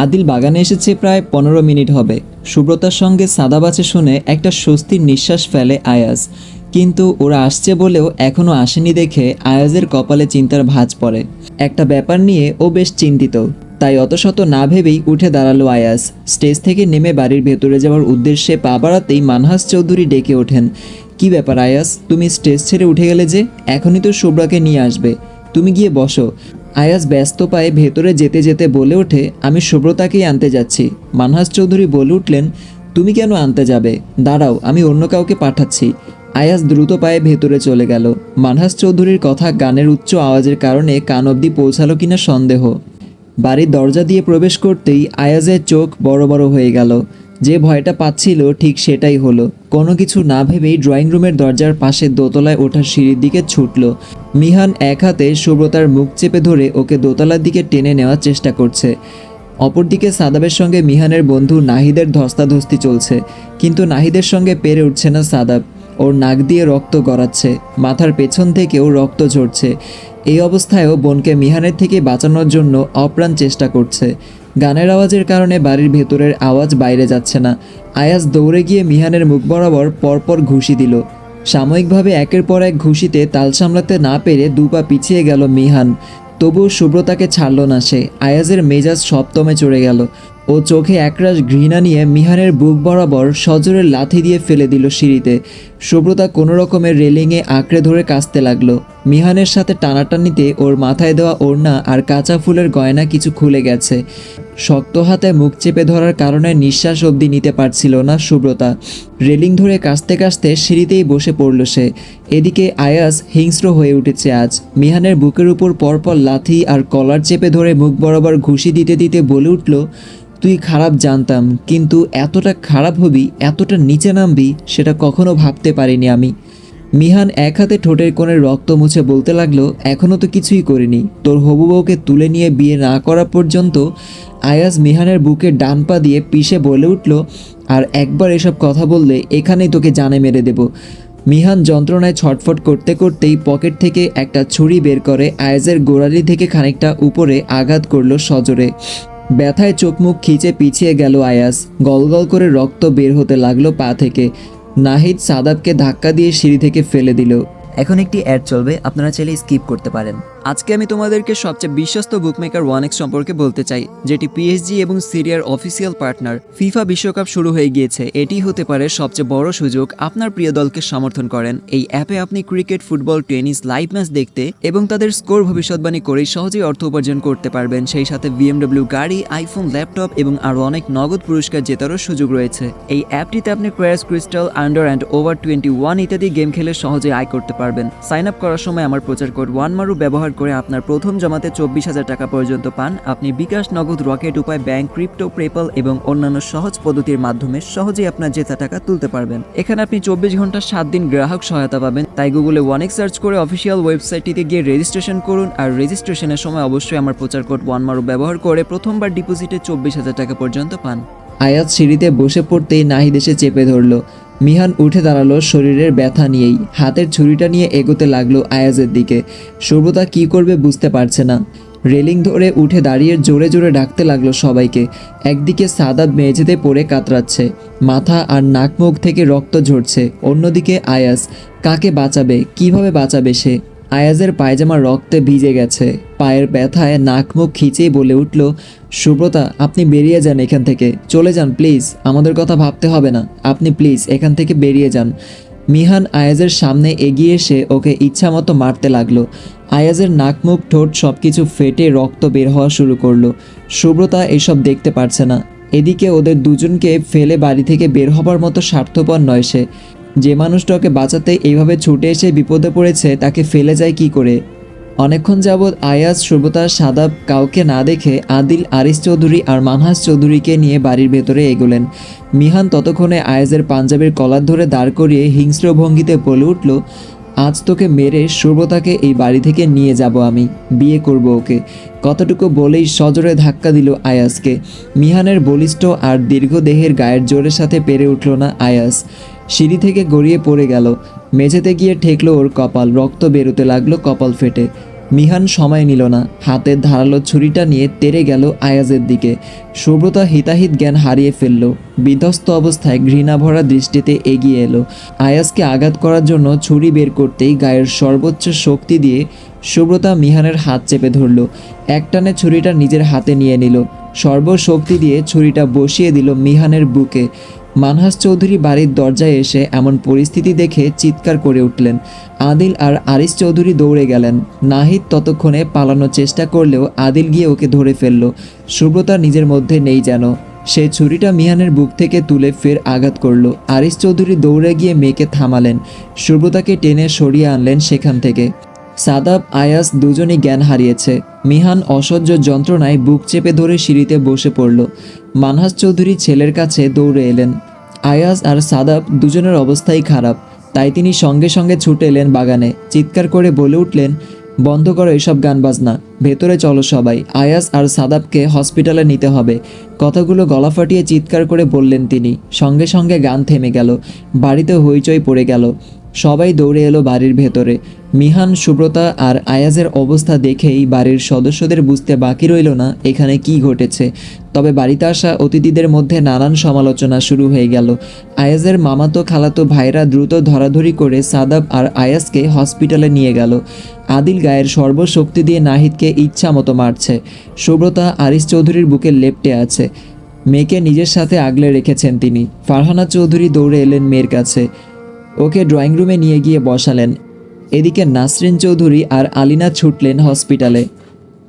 আদিল বাগানে এসেছে প্রায় 15 মিনিট হবে। সুব্রতার সঙ্গে সাদাবাছে শুনে একটা স্বস্তির নিঃশ্বাস ফেলে আয়াজ। কিন্তু ওরা আসছে বলেও এখনও আসেনি দেখে আয়াজের কপালে চিন্তার ভাঁজ পড়ে। একটা ব্যাপার নিয়ে ও বেশ চিন্তিত। তাই অত শত না ভেবেই উঠে দাঁড়ালো আয়াজ। স্টেজ থেকে নেমে বাড়ির ভেতরে যাওয়ার উদ্দেশ্যে পা বাড়াতেই মানহাস চৌধুরী ডেকে ওঠেন। কি ব্যাপার আয়াজ, তুমি স্টেজ ছেড়ে উঠে গেলে যে? এখনই তো শুভ্রাকে নিয়ে আসবে, তুমি গিয়ে বসো। আয়াজ ব্যস্ত পায়ে ভেতরে যেতে যেতে বলে ওঠে, আমি সুব্রতাকেই আনতে যাচ্ছি। মানহাস চৌধুরী বলে উঠলেন, তুমি কেন আনতে যাবে? দাঁড়াও, আমি অন্য কাউকে পাঠাচ্ছি। আয়াজ দ্রুত পায়ে ভেতরে চলে গেল। মানহাস চৌধুরীর কথা গানের উচ্চ আওয়াজের কারণে কান অবধি পৌঁছালো কিনা সন্দেহ। বাড়ির দরজা দিয়ে প্রবেশ করতেই আয়াজের চোখ বড় বড় হয়ে গেল। যে ভয়টা পাচ্ছিল ঠিক সেটাই হলো। কোনো কিছু না ভেবেই ড্রয়িং রুমের দরজার পাশে দোতলায় ওঠার সিঁড়ির দিকে ছুটল। মিহান এক হাতে সুব্রতার মুখ চেপে ধরে ওকে দোতলার দিকে টেনে নেওয়ার চেষ্টা করছে। অপরদিকে সাদাবের সঙ্গে মিহানের বন্ধু নাহিদের ধস্তাধস্তি চলছে, কিন্তু নাহিদের সঙ্গে পেরে উঠছে না সাদাব। ওর নাক দিয়ে রক্ত গড়াচ্ছে, মাথার পেছন থেকেও রক্ত ঝরছে। এই অবস্থায়ও বোনকে মিহানের থেকে বাঁচানোর জন্য অপ্রাণ চেষ্টা করছে। গানের আওয়াজের কারণে বাড়ির ভেতরের আওয়াজ বাইরে যাচ্ছে না। আয়াজ দৌড়ে গিয়ে মিহানের মুখ বরাবর পরপর ঘুষি দিল। সাময়িকভাবে একের পর এক ঘুষিতে তাল সামলাতে না পেরে দুপা পিছিয়ে গেল মিহান। তবুও সুব্রতাকে ছাড়ল না সে। আয়াজের মেজাজ সপ্তমে চড়ে গেল। ও চোখে একরাশ ঘৃণা নিয়ে মিহানের বুক বরাবর সজোরে লাথি দিয়ে ফেলে দিল সিঁড়িতে। সুব্রতা কোনো রকমের রেলিংয়ে আঁকড়ে ধরে কাঁচতে লাগলো। মিহানের সাথে টানাটানিতে ওর মাথায় দেওয়া ওড়না আর কাঁচা ফুলের গয়না কিছু খুলে গেছে। শক্ত হাতে মুখ চেপে ধরার কারণে নিঃশ্বাস অবধি নিতে পারছিল না সুব্রতা। রেলিং ধরে কাঁচতে কাঁচতে সিঁড়িতেই বসে পড়ল সে। এদিকে আয়াজ হিংস্র হয়ে উঠেছে আজ। মিহানের বুকের উপর পরপর লাথি আর কলার চেপে ধরে মুখ বরাবর ঘুষি দিতে দিতে বলে উঠল, তুই খারাপ জানতাম, কিন্তু এতটা খারাপ হবি, এতটা নিচে নামবি সেটা কখনো ভাবতে পারিনি আমি। মিহান এক হাতে ঠোঁটের কোণে রক্ত মুছে বলতে লাগলো, এখনও তো কিছুই করিনি। তোর হবু বউকে তুলে নিয়ে বিয়ে না করা পর্যন্ত। আয়াজ মিহানের বুকে ডান পা দিয়ে পিষে বলে উঠল, আর একবার এসব কথা বললে এখানেই তোকে জানে মেরে দেব। মিহান যন্ত্রণায় ছটফট করতে করতেই পকেট থেকে একটা ছুরি বের করে আয়াজের গোড়ালি থেকে খানিকটা উপরে আঘাত করলো সজোরে। ব্যথায় চোখ মুখ খিচে পিছিয়ে গেল আয়াজ। গলগল করে রক্ত বের হতে লাগলো পা থেকে। নাহিদ সাদাবকে ধাক্কা দিয়ে সিঁড়ি থেকে ফেলে দিল। এখন একটি অ্যাড চলবে, আপনারা চাইলে স্কিপ করতে পারেন। আজকে আমি তোমাদেরকে সবচেয়ে বিশ্বস্ত বুকমেকার 1x সম্পর্কে বলতে চাই, যেটি পিএসজি এবং সিরিয়ার অফিসিয়াল পার্টনার। ফিফা বিশ্বকাপ শুরু হয়ে গিয়েছে, এটি হতে পারে সবচেয়ে বড় সুযোগ আপনার প্রিয় দলকে সমর্থন করেন। এই অ্যাপে আপনি cricket, football, tennis live match দেখতে এবং তাদের স্কোর ভবিষ্যৎবাণী করেই সহজেই অর্থ উপার্জন করতে পারবেন। সেই সাথে বিএমডব্লিউ গাড়ি, আইফোন, ল্যাপটপ এবং আরও অনেক নগদ পুরস্কার জেতারও সুযোগ রয়েছে। এই অ্যাপটিতে আপনি crash, crystal, under and over 21 ইত্যাদি গেম খেলে সহজে আয় করতে পারবেন। সাইন আপ করার সময় আমার প্রচার কোড ওয়ানমারু ব্যবহার করে আপনার প্রথম জমাতে 24,000 টাকা পর্যন্ত পান। আপনি বিকাশ, নগদ, রকেট উপায়, ব্যাংক, ক্রিপ্টো, পেপ্যাল এবং অন্যান্য সহজ পদ্ধতির মাধ্যমে সহজেই আপনার জেতা টাকা তুলতে পারবেন। এখানে আপনি 24 ঘন্টা 7 দিন গ্রাহক সহায়তা পাবেন। তাই গুগলে 1x সার্চ করে অফিসিয়াল ওয়েবসাইটটিতে গিয়ে রেজিস্ট্রেশন করুন। আর রেজিস্ট্রেশনের সময় অবশ্যই আমার প্রচার কোড ওয়ানমারু ব্যবহার করে প্রথমবার ডিপোজিটে 24,000 টাকা পর্যন্ত পান। আয়াজ সিঁড়িতে বসে পড়তেই নাহিদ এসে চেপে ধরল। মিহান উঠে দাঁড়ালো শরীরের ব্যথা নিয়েই। হাতের ছুরিটা নিয়ে এগোতে লাগলো আয়াজের দিকে। সুব্রতা কী করবে বুঝতে পারছে না। রেলিং ধরে উঠে দাঁড়িয়ে জোরে জোরে ডাকতে লাগলো সবাইকে। একদিকে সাদাব মেঝেতে পড়ে কাতরাচ্ছে, মাথা আর নাক মুখ থেকে রক্ত ঝরছে। অন্যদিকে আয়াজ কাকে বাঁচাবে, কিভাবে বাঁচাবে সে? আয়াজের পায়জামা রক্তে ভিজে গেছে। পায়ের ব্যথায় নাক মুখ খিচেই বলে উঠল, সুব্রতা আপনি বেরিয়ে যান এখান থেকে, চলে যান প্লিজ, আমাদের কথা ভাবতে হবে না, আপনি প্লিজ এখান থেকে বেরিয়ে যান। মিহান আয়াজের সামনে এগিয়ে এসে ওকে ইচ্ছা মতো মারতে লাগলো। আয়াজের নাক মুখ ঠোঁট সব কিছু ফেটে রক্ত বের হওয়া শুরু করলো। সুব্রতা এসব দেখতে পারছে না। এদিকে ওদের দুজনকে ফেলে বাড়ি থেকে বের হবার মতো স্বার্থপর নয় সে। যে মানুষটা ওকে বাঁচাতে এইভাবে ছুটে এসে বিপদে পড়েছে তাকে ফেলে যায় কি করে? অনেকক্ষণ যাবৎ আয়াজ, সুব্রতা, সাদাব কাউকে না দেখে আদিল, আরিস চৌধুরী আর মানহাস চৌধুরীকে নিয়ে বাড়ির ভেতরে এগোলেন। মিহান ততক্ষণে আয়াজের পাঞ্জাবির কলার ধরে দাঁড় করিয়ে হিংস্র ভঙ্গিতে বলে উঠল, আজ তোকে মেরে সুব্রতাকে এই বাড়ি থেকে নিয়ে যাব আমি, বিয়ে করব ওকে। কতটুকু বলেই সজোরে ধাক্কা দিল আয়াজকে। মিহানের বলিষ্ঠ আর দীর্ঘ দেহের গায়ের জোরের সাথে পেরে উঠল না আয়াজ। সিঁড়ি থেকে গড়িয়ে পড়ে গেল। মেঝেতে গিয়ে ঠেকলো ওর কপাল, রক্ত বেরোতে লাগলো কপাল ফেটে। মিহান সময় নিল না, হাতের ধারালো ছুরিটা নিয়ে তেড়ে গেল আয়াজের দিকে। সুব্রতা হিতাহিত জ্ঞান হারিয়ে ফেলল, বিধ্বস্ত অবস্থায় ঘৃণা ভরা দৃষ্টিতে এগিয়ে এলো। আয়াজকে আঘাত করার জন্য ছুরি বের করতেই গায়ের সর্বোচ্চ শক্তি দিয়ে সুব্রতা মিহানের হাত চেপে ধরল। একটানে ছুরিটা নিজের হাতে নিয়ে নিল, সর্বশক্তি দিয়ে ছুরিটা বসিয়ে দিল মিহানের বুকে। মানহাস চৌধুরী বাড়ির দরজায় এসে এমন পরিস্থিতি দেখে চিৎকার করে উঠলেন। আদিল আর আরিস চৌধুরী দৌড়ে গেলেন। নাহিদ ততক্ষণে পালানোর চেষ্টা করলেও আদিল গিয়ে ওকে ধরে ফেলল। সুব্রতা নিজের মধ্যে নেই যেন। সে ছুরিটা মিহানের বুক থেকে তুলে ফের আঘাত করলো। আরিস চৌধুরী দৌড়ে গিয়ে মেয়েকে থামালেন, সুব্রতাকে টেনে সরিয়ে আনলেন সেখান থেকে। সাদাব, আয়াস দুজনই জ্ঞান হারিয়েছে। মিহান অসহ্য যন্ত্রণায় বুক চেপে ধরে সিঁড়িতে বসে পড়ল। মানহাস চৌধুরী ছেলের কাছে দৌড়ে এলেন। আয়াস আর সাদাব দুজনের অবস্থাই খারাপ, তাই তিনি সঙ্গে সঙ্গে ছুটে এলেন বাগানে। চিৎকার করে বলে উঠলেন, বন্ধ করো এসব গান বাজনা, ভেতরে চলো সবাই, আয়াস আর সাদাবকে হসপিটালে নিতে হবে। কথাগুলো গলা ফাটিয়ে চিৎকার করে বললেন তিনি। সঙ্গে সঙ্গে গান থেমে গেল, বাড়িতে হইচই পড়ে গেল। সবাই দৌড়ে এলো বাড়ির ভেতরে। মিহান, সুব্রতা আর আয়াজের অবস্থা দেখেই বাড়ির সদস্যদের বুঝতে বাকি রইল না এখানে কি ঘটেছে। তবে বাড়িতে আসা অতিথিদের মধ্যে নানান সমালোচনা শুরু হয়ে গেল। আয়াজের মামাতো খালাতো ভাইরা দ্রুত ধরাধরি করে সাদাব আর আয়াজকে হসপিটালে নিয়ে গেল। আদিল গায়ের সর্বশক্তি দিয়ে নাহিদকে ইচ্ছা মতো মারছে। সুব্রতা আরিস চৌধুরীর বুকে লেপ্টে আছে, মেয়েকে নিজের সাথে আগলে রেখেছেন তিনি। ফারহানা চৌধুরী দৌড়ে এলেন মেয়ের কাছে, ওকে ড্রয়িং রুমে নিয়ে গিয়ে বসালেন। এদিকে নাসরিন চৌধুরী আর আলিনা ছুটলেন হসপিটালে।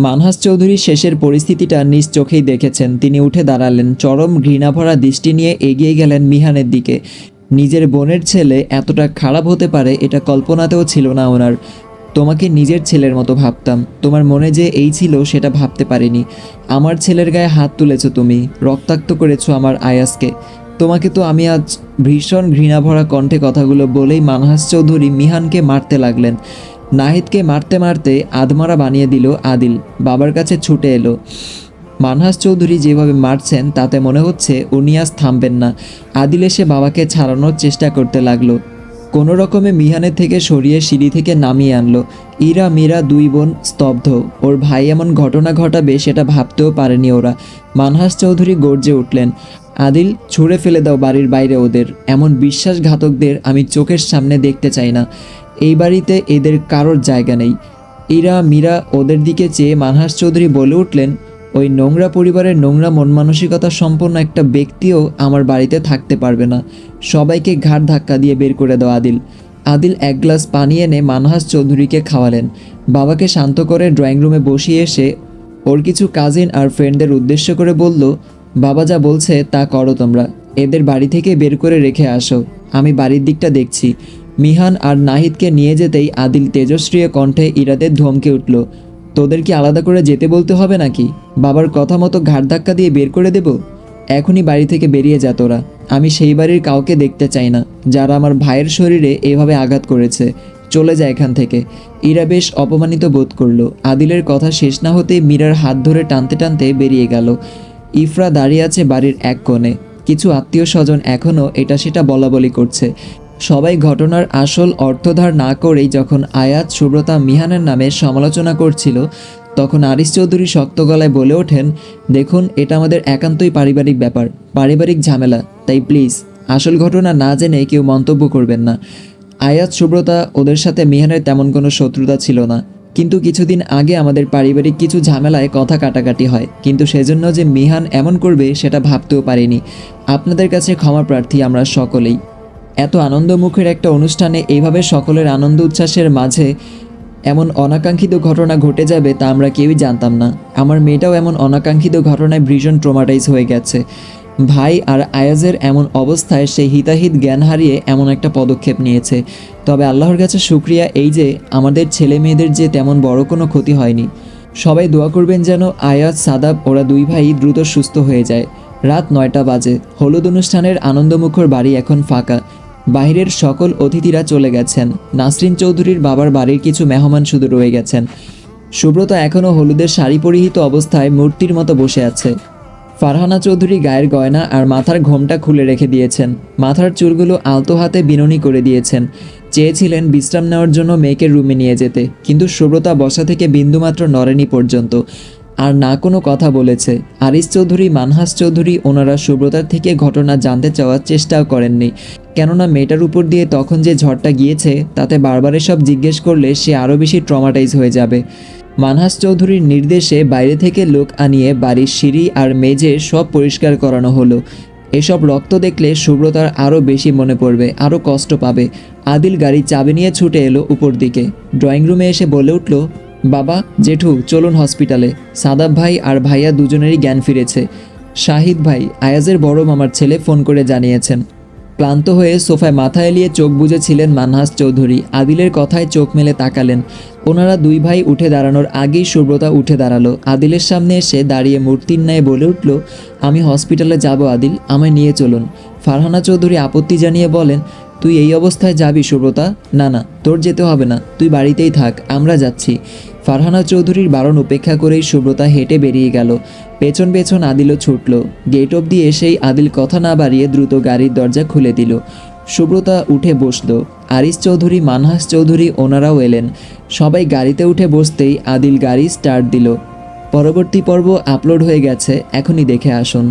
মানহাস চৌধুরী শেষের পরিস্থিতিটা নিজ চোখেই দেখেছেন। তিনি উঠে দাঁড়ালেন, চরম ঘৃণাভরা দৃষ্টি নিয়ে এগিয়ে গেলেন মিহানের দিকে। নিজের বোনের ছেলে এতটা খারাপ হতে পারে এটা কল্পনাতেও ছিল না ওনার। তোমাকে নিজের ছেলের মতো ভাবতাম, তোমার মনে যে এই ছিল সেটা ভাবতে পারিনি। আমার ছেলের গায়ে হাত তুলেছো তুমি, রক্তাক্ত করেছো আমার আয়াসকে। তোমাকে তো আমি আজ ভীষণ ঘৃণাভরা কণ্ঠে কথাগুলো বলেই মানহাস চৌধুরী মিহানকে মারতে লাগলেন। নাহিদকে মারতে মারতে আধমারা বানিয়ে দিল আদিল। বাবার কাছে ছুটে এলো। মানহাস চৌধুরী যেভাবে মারছেন তাতে মনে হচ্ছে উনি আজ থামবেন না। আদিল এসে বাবাকে ছাড়ানোর চেষ্টা করতে লাগলো। কোনো রকমে মিহানের থেকে সরিয়ে সিঁড়ি থেকে নামিয়ে আনলো। ইরা, মীরা দুই বোন স্তব্ধ। ওর ভাই এমন ঘটনা ঘটাবে সেটা ভাবতেও পারেনি ওরা। মানহাস চৌধুরী গর্জে উঠলেন, আদিল, ছুঁড়ে ফেলে দাও বাড়ির বাইরে ওদের। এমন বিশ্বাসঘাতকদের আমি চোখের সামনে দেখতে চাই না। এই বাড়িতে এদের কারোর জায়গা নেই। ইরা, মীরা ওদের দিকে চেয়ে মানহাস চৌধুরী বলে উঠলেন, ওই নোংরা পরিবারের নোংরা মন মানসিকতা সম্পন্ন একটা ব্যক্তিও আমার বাড়িতে থাকতে পারবে না। সবাইকে ঘাড় ধাক্কা দিয়ে বের করে দাও আদিল। আদিল এক গ্লাস পানি এনে মানহাস চৌধুরীকে খাওয়ালেন। বাবাকে শান্ত করে ড্রয়িং রুমে বসিয়ে এসে ওর কিছু কাজিন আর ফ্রেন্ডদের উদ্দেশ্য করে বলল, বাবা যা বলছে তা করো তোমরা, এদের বাড়ি থেকে বের করে রেখে আসো, আমি বাড়ির দিকটা দেখছি। মিহান আর নাহিদকে নিয়ে যেতেই আদিল তেজশ্রী কণ্ঠে ইরাদের ধমকে উঠল, তোদের কি আলাদা করে যেতে বলতে হবে নাকি? বাবার কথা মতো ঘাড় ধাক্কা দিয়ে বের করে দেব? এখনই বাড়ি থেকে বেরিয়ে যা তোরা। আমি সেই বাড়ির কাউকে দেখতে চাই না যারা আমার ভাইয়ের শরীরে এভাবে আঘাত করেছে। চলে যায় এখান থেকে। ইরা বেশ অপমানিত বোধ করলো। আদিলের কথা শেষ না হতেই মীরার হাত ধরে টানতে টানতে বেরিয়ে গেল। ইফরা দাঁড়িয়ে আছে বাড়ির এক কোণে। কিছু আত্মীয় স্বজন এখনও এটা সেটা বলাবলি করছে। সবাই ঘটনার আসল অর্থধার না করেই যখন আয়াত, সুব্রতা, মিহানের নামে সমালোচনা করছিল, তখন আরিস চৌধুরী শক্ত গলায় বলে ওঠেন, দেখুন, এটা আমাদের একান্তই পারিবারিক ব্যাপার, পারিবারিক ঝামেলা, তাই প্লিজ আসল ঘটনা না জেনে কেউ মন্তব্য করবেন না। আয়াত, সুব্রতা ওদের সাথে মিহানের তেমন কোনো শত্রুতা ছিল না, কিন্তু কিছুদিন আগে আমাদের পারিবারিক কিছু ঝামেলায় কথা কাটাকাটি হয়, কিন্তু সেজন্য যে মিহান এমন করবে সেটা ভাবতেও পারিনি। আপনাদের কাছে ক্ষমা প্রার্থী আমরা সকলেই। এত আনন্দমুখের একটা অনুষ্ঠানে এইভাবে সকলের আনন্দ উচ্ছ্বাসের মাঝে এমন অনাকাঙ্ক্ষিত ঘটনা ঘটে যাবে তা আমরা কেউই জানতাম না। আমার মেয়েটাও এমন অনাকাঙ্ক্ষিত ঘটনায় ভীষণ ট্রমাটাইজ হয়ে গেছে। ভাই আর আয়াজের এমন অবস্থায় সে হিতাহিত জ্ঞান হারিয়ে এমন একটা পদক্ষেপ নিয়েছে। তবে আল্লাহর কাছে শুকরিয়া এই যে আমাদের ছেলে মেয়েদের যে তেমন বড় কোনো ক্ষতি হয়নি। সবাই দোয়া করবেন যেন আয়াজ, সাদাব ওরা দুই ভাই দ্রুত সুস্থ হয়ে যায়। রাত 9টা বাজে। হলুদ অনুষ্ঠানের আনন্দমুখর বাড়ি এখন ফাঁকা। বাইরের সকল অতিথিরা চলে গেছেন। নাসরিন চৌধুরীর বাবার বাড়ির কিছু মেহমান শুধু রয়ে গেছেন। সুব্রতা এখনও হলুদের শাড়ি পরিহিত অবস্থায় মূর্তির মতো বসে আছে। ফারহানা চৌধুরী গায়ের গয়না আর মাথার ঘোমটা খুলে রেখে দিয়েছেন, মাথার চুলগুলো আলতো হাতে বিনুনি করে দিয়েছেন। চেয়েছিলেন বিশ্রাম নেওয়ার জন্য মেয়েকে রুমে নিয়ে যেতে, কিন্তু সুব্রতা বসা থেকে বিন্দুমাত্র নড়েনি পর্যন্ত, আর না কোনো কথা বলেছে। আরিস চৌধুরী, মানহাস চৌধুরী ওনারা সুব্রতার থেকে ঘটনা জানতে চাওয়ার চেষ্টাও করেননি, কেননা মেয়েটার উপর দিয়ে তখন যে ঝড়টা গিয়েছে তাতে বারবার সব জিজ্ঞেস করলে সে আরও বেশি ট্রমাটাইজ হয়ে যাবে। মানহাস চৌধুরীর নির্দেশে বাইরে থেকে লোক আনিয়ে বাড়ির সিঁড়ি আর মেঝে সব পরিষ্কার করানো হলো। এসব রক্ত দেখলে সুব্রতার আরও বেশি মনে পড়বে, আরও কষ্ট পাবে। আদিল গাড়ির চাবি নিয়ে ছুটে এলো উপর দিকে। ড্রয়িং রুমে এসে বলে উঠল, বাবা, জেঠু, চলুন হসপিটালে। সাদাব ভাই আর ভাইয়া দুজনেরই জ্ঞান ফিরেছে। শাহিদ ভাই, আয়াজের বড় মামার ছেলে, ফোন করে জানিয়েছেন। ক্লান্ত হয়ে সোফায় মাথা এলিয়ে চোখ বুজেছিলেন মানহাস চৌধুরী। আদিলের কথায় চোখ মেলে তাকালেন। ওনারা দুই ভাই উঠে দাঁড়ানোর আগেই সুব্রতা উঠে দাঁড়ালো। আদিলের সামনে এসে দাঁড়িয়ে মূর্তির ন্যায় বলে উঠল, আমি হসপিটালে যাব আদিল, আমায় নিয়ে চলুন। ফারহানা চৌধুরী আপত্তি জানিয়ে বলেন, তুই এই অবস্থায় যাবি সুব্রতা? না না, তোর যেতে হবে না, তুই বাড়িতেই থাক, আমরা যাচ্ছি। ফারহানা চৌধুরীর বারণ উপেক্ষা করেই সুব্রতা হেঁটে বেরিয়ে গেল। পেছন পেছন আদিলও ছুটল। গেট অবধি এসেই আদিল কথা না বাড়িয়ে দ্রুত গাড়ির দরজা খুলে দিল। সুব্রতা উঠে বসল। আরিস চৌধুরী, মানহাস চৌধুরী ওনারাও এলেন। সবাই গাড়িতে উঠে বসতেই আদিল গাড়ি স্টার্ট দিল। পরবর্তী পর্ব আপলোড হয়ে গেছে, এখনই দেখে আসুন।